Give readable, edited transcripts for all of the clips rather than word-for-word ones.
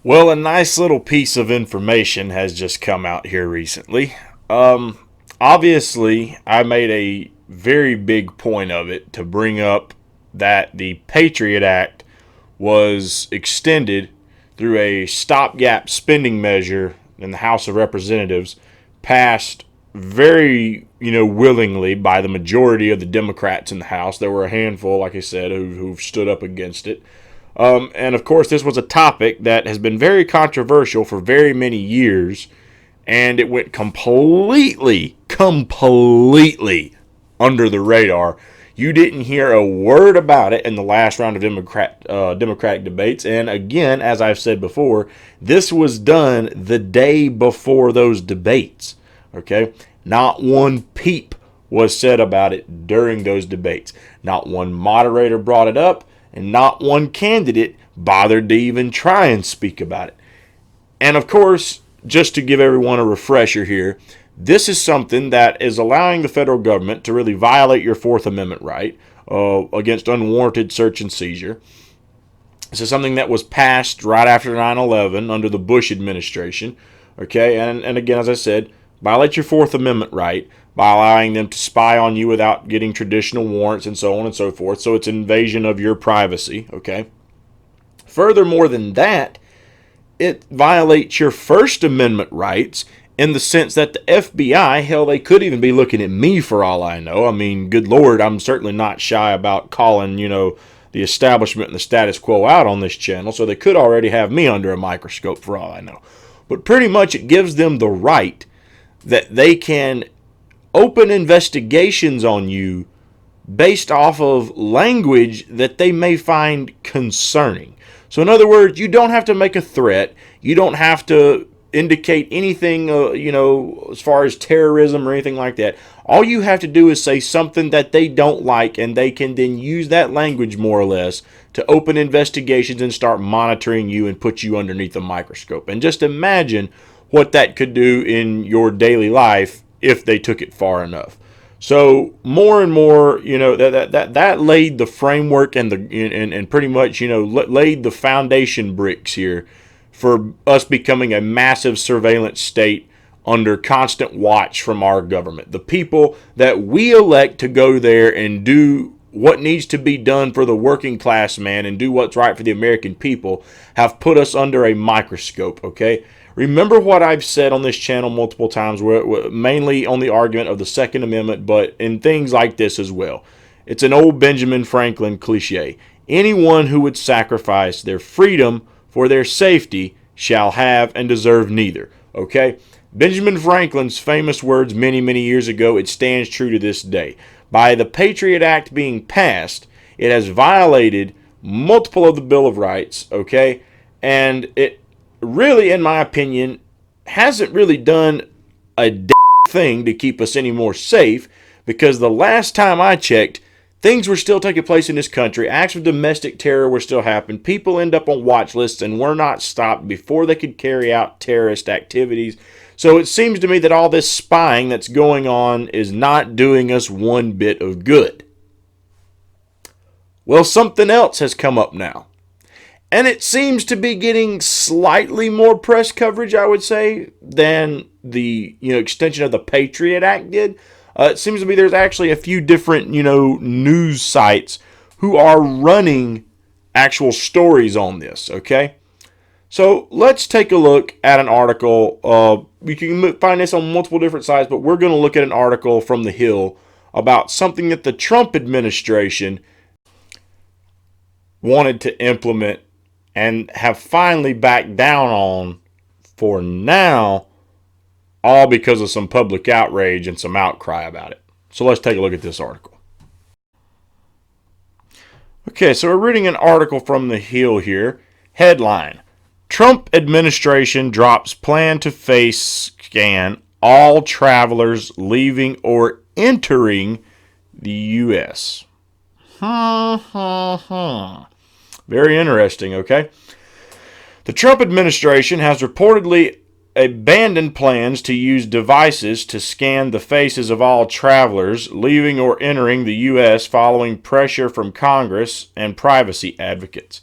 Well, a nice little piece of information has just come out here recently. Obviously, I made a very big point of it to bring up that the Patriot Act was extended through a stopgap spending measure in the House of Representatives, passed very, willingly by the majority of the Democrats in the House. There were a handful, like I said, who stood up against it. And of course, this was a topic that has been very controversial for very many years, and it went completely under the radar. You didn't hear a word about it in the last round of Democratic debates. And again, as I've said before, this was done the day before those debates. Okay? Not one peep was said about it during those debates. Not one moderator brought it up, and not one candidate bothered to even try and speak about it. And of course, just to give everyone a refresher here, this is something that is allowing the federal government to really violate your Fourth Amendment right against unwarranted search and seizure. This is something that was passed right after 9/11 under the Bush administration. Okay, and again, as I said, violate your Fourth Amendment right by allowing them to spy on you without getting traditional warrants and so on and so forth. So it's an invasion of your privacy. Okay. Furthermore than that, it violates your First Amendment rights in the sense that the FBI, hell, they could even be looking at me for all I know. I mean, good Lord, I'm certainly not shy about calling, the establishment and the status quo out on this channel, so they could already have me under a microscope for all I know. But pretty much it gives them the right that they can open investigations on you based off of language that they may find concerning. So in other words, you don't have to make a threat. You don't have to indicate anything, as far as terrorism or anything like that. All you have to do is say something that they don't like, and they can then use that language more or less to open investigations and start monitoring you and put you underneath a microscope. And just imagine what that could do in your daily life if they took it far enough. So more and more, that laid the framework and pretty much, laid the foundation bricks here for us becoming a massive surveillance state under constant watch from our government. The people that we elect to go there and do what needs to be done for the working class man and do what's right for the American people have put us under a microscope, okay? Remember what I've said on this channel multiple times, mainly on the argument of the Second Amendment, but in things like this as well. It's an old Benjamin Franklin cliche. Anyone who would sacrifice their freedom for their safety shall have and deserve neither. Okay? Benjamin Franklin's famous words many years ago, it stands true to this day. By the Patriot Act being passed, it has violated multiple of the Bill of Rights, okay? And it really, in my opinion, hasn't really done a thing to keep us any more safe, because the last time I checked, things were still taking place in this country. Acts of domestic terror were still happening. People end up on watch lists and were not stopped before they could carry out terrorist activities. So it seems to me that all this spying that's going on is not doing us one bit of good. Well, something else has come up now. And it seems to be getting slightly more press coverage, I would say, than the extension of the Patriot Act did. It seems to me there's actually a few different news sites who are running actual stories on this. Okay, so let's take a look at an article. You can find this on multiple different sites, but we're going to look at an article from The Hill about something that the Trump administration wanted to implement and have finally backed down on for now, all because of some public outrage and some outcry about it. So let's take a look at this article. Okay, so we're reading an article from The Hill here. Headline: Trump administration drops plan to face scan all travelers leaving or entering the U.S. Very interesting, okay? The Trump administration has reportedly abandoned plans to use devices to scan the faces of all travelers leaving or entering the U.S. following pressure from Congress and privacy advocates.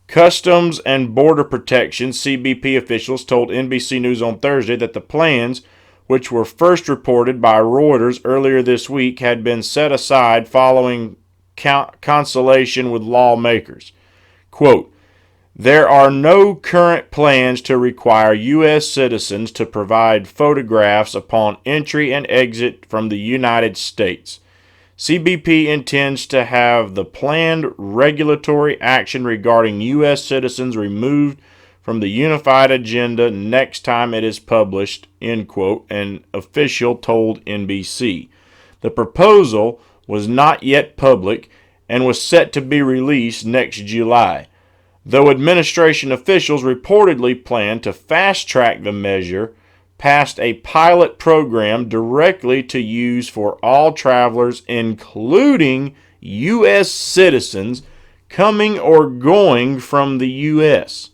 Customs and Border Protection (CBP) officials told NBC News on Thursday that the plans, which were first reported by Reuters earlier this week, had been set aside following consultation with lawmakers. Quote, "There are no current plans to require U.S. citizens to provide photographs upon entry and exit from the United States. CBP intends to have the planned regulatory action regarding U.S. citizens removed from the unified agenda next time it is published," end quote, an official told NBC. The proposal was not yet public and was set to be released next July, though administration officials reportedly plan to fast-track the measure past a pilot program directly to use for all travelers, including U.S. citizens coming or going from the U.S.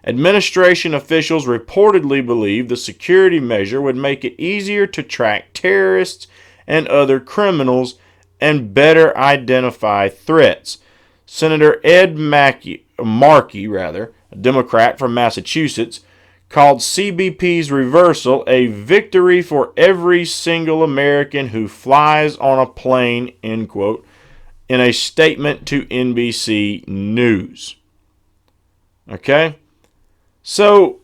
Administration officials reportedly believe the security measure would make it easier to track terrorists and other criminals and better identify threats. Senator Ed Markey, a Democrat from Massachusetts, called CBP's reversal a victory for every single American who flies on a plane, end quote, in a statement to NBC News. Okay? So,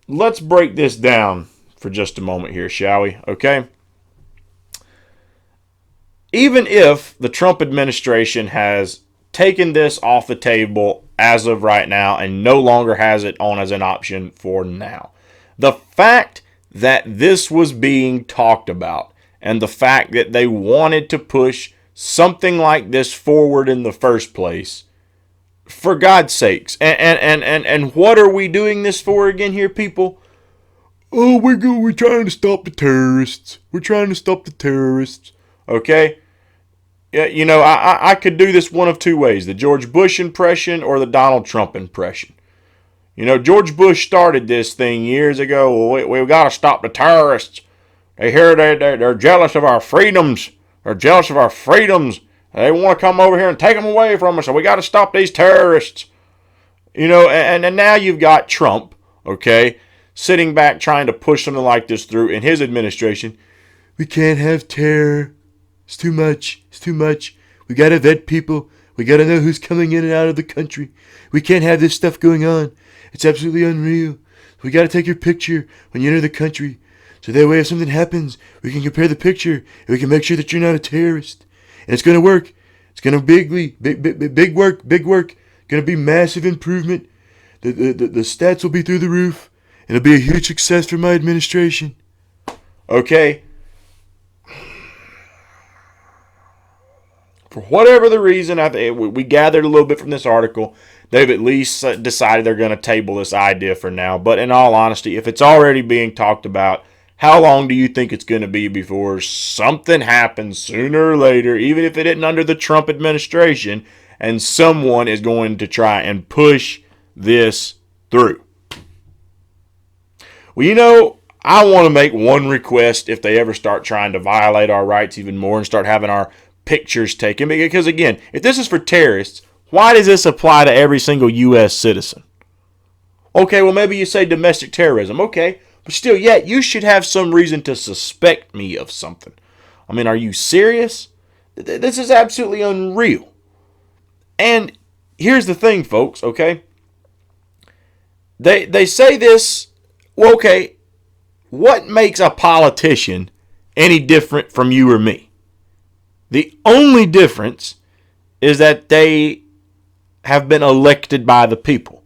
let's break this down for just a moment here, shall we? Okay? Even if the Trump administration has taken this off the table as of right now and no longer has it on as an option for now, the fact that this was being talked about and the fact that they wanted to push something like this forward in the first place, for God's sakes, and what are we doing this for again here, people? Oh, we're trying to stop the terrorists. We're trying to stop the terrorists. Okay? Yeah, you know, I could do this one of two ways, the George Bush impression or the Donald Trump impression. You know, George Bush started this thing years ago. We've got to stop the terrorists. They're jealous of our freedoms. They're jealous of our freedoms. They want to come over here and take them away from us, so we got to stop these terrorists. You know, and now you've got Trump, okay, sitting back trying to push something like this through in his administration. We can't have terror. It's too much. It's too much. We got to vet people. We got to know who's coming in and out of the country. We can't have this stuff going on. It's absolutely unreal. We got to take your picture when you enter the country. So that way if something happens, we can compare the picture and we can make sure that you're not a terrorist. And it's going to work. It's going to big work. Going to be massive improvement. The stats will be through the roof. And it'll be a huge success for my administration. Okay. For whatever the reason, we gathered a little bit from this article, they've at least decided they're going to table this idea for now. But in all honesty, if it's already being talked about, how long do you think it's going to be before something happens sooner or later, even if it isn't under the Trump administration, and someone is going to try and push this through? Well, you know, I want to make one request if they ever start trying to violate our rights even more and start having our pictures taken. Because again, if this is for terrorists, why does this apply to every single U.S. citizen? Okay, well, maybe you say domestic terrorism. Okay, but still, yet you should have some reason to suspect me of something. I mean, are you serious? This is absolutely unreal. And here's the thing, folks, okay? They say this, well, okay, what makes a politician any different from you or me? The only difference is that they have been elected by the people.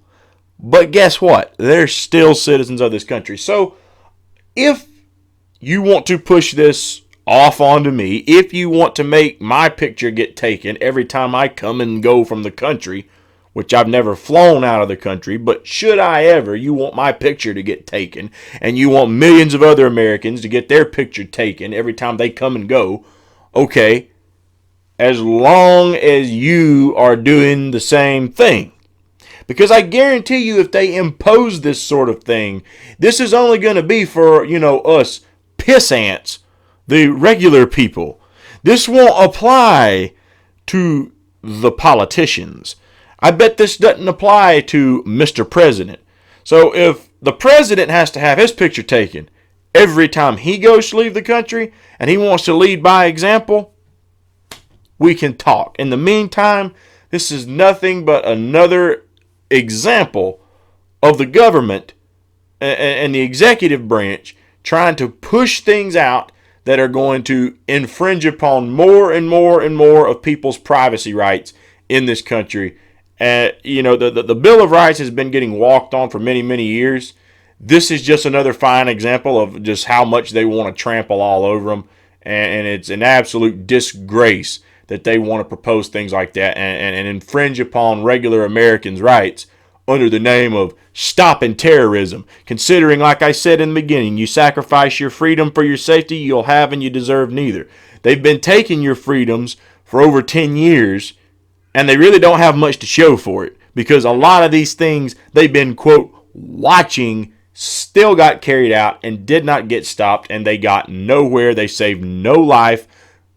But guess what? They're still citizens of this country. So if you want to push this off onto me, if you want to make my picture get taken every time I come and go from the country, which I've never flown out of the country, but should I ever, you want my picture to get taken, and you want millions of other Americans to get their picture taken every time they come and go, okay, as long as you are doing the same thing. Because I guarantee you, if they impose this sort of thing, this is only going to be for, us piss ants, the regular people. This won't apply to the politicians. I bet this doesn't apply to Mr. President. So if the president has to have his picture taken every time he goes to leave the country and he wants to lead by example, we can talk. In the meantime, this is nothing but another example of the government and the executive branch trying to push things out that are going to infringe upon more and more and more of people's privacy rights in this country. The Bill of Rights has been getting walked on for many, many years. This is just another fine example of just how much they want to trample all over them. And it's an absolute disgrace that they want to propose things like that and infringe upon regular Americans' rights under the name of stopping terrorism. Considering, like I said in the beginning, you sacrifice your freedom for your safety, you'll have and you deserve neither. They've been taking your freedoms for over 10 years, and they really don't have much to show for it, because a lot of these things they've been, quote, watching still got carried out and did not get stopped, and they got nowhere. They saved no life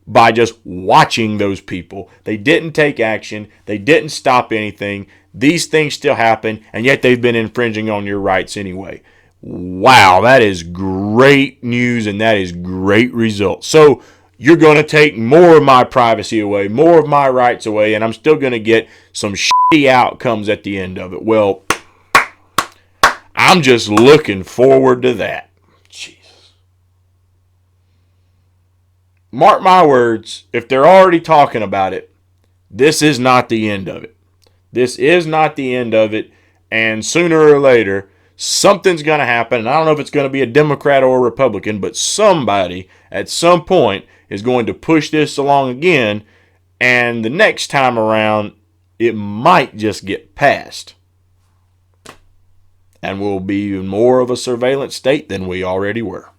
by just watching those people. They didn't take action. They didn't stop anything. These things still happen, and yet they've been infringing on your rights anyway. Wow, that is great news, and that is great results. So you're going to take more of my privacy away, more of my rights away, and I'm still going to get some shitty outcomes at the end of it. Well, I'm just looking forward to that. Jesus. Mark my words, if they're already talking about it, this is not the end of it. This is not the end of it, and sooner or later, something's going to happen, and I don't know if it's going to be a Democrat or a Republican, but somebody at some point is going to push this along again, and the next time around, it might just get passed. And we'll be even more of a surveillance state than we already were.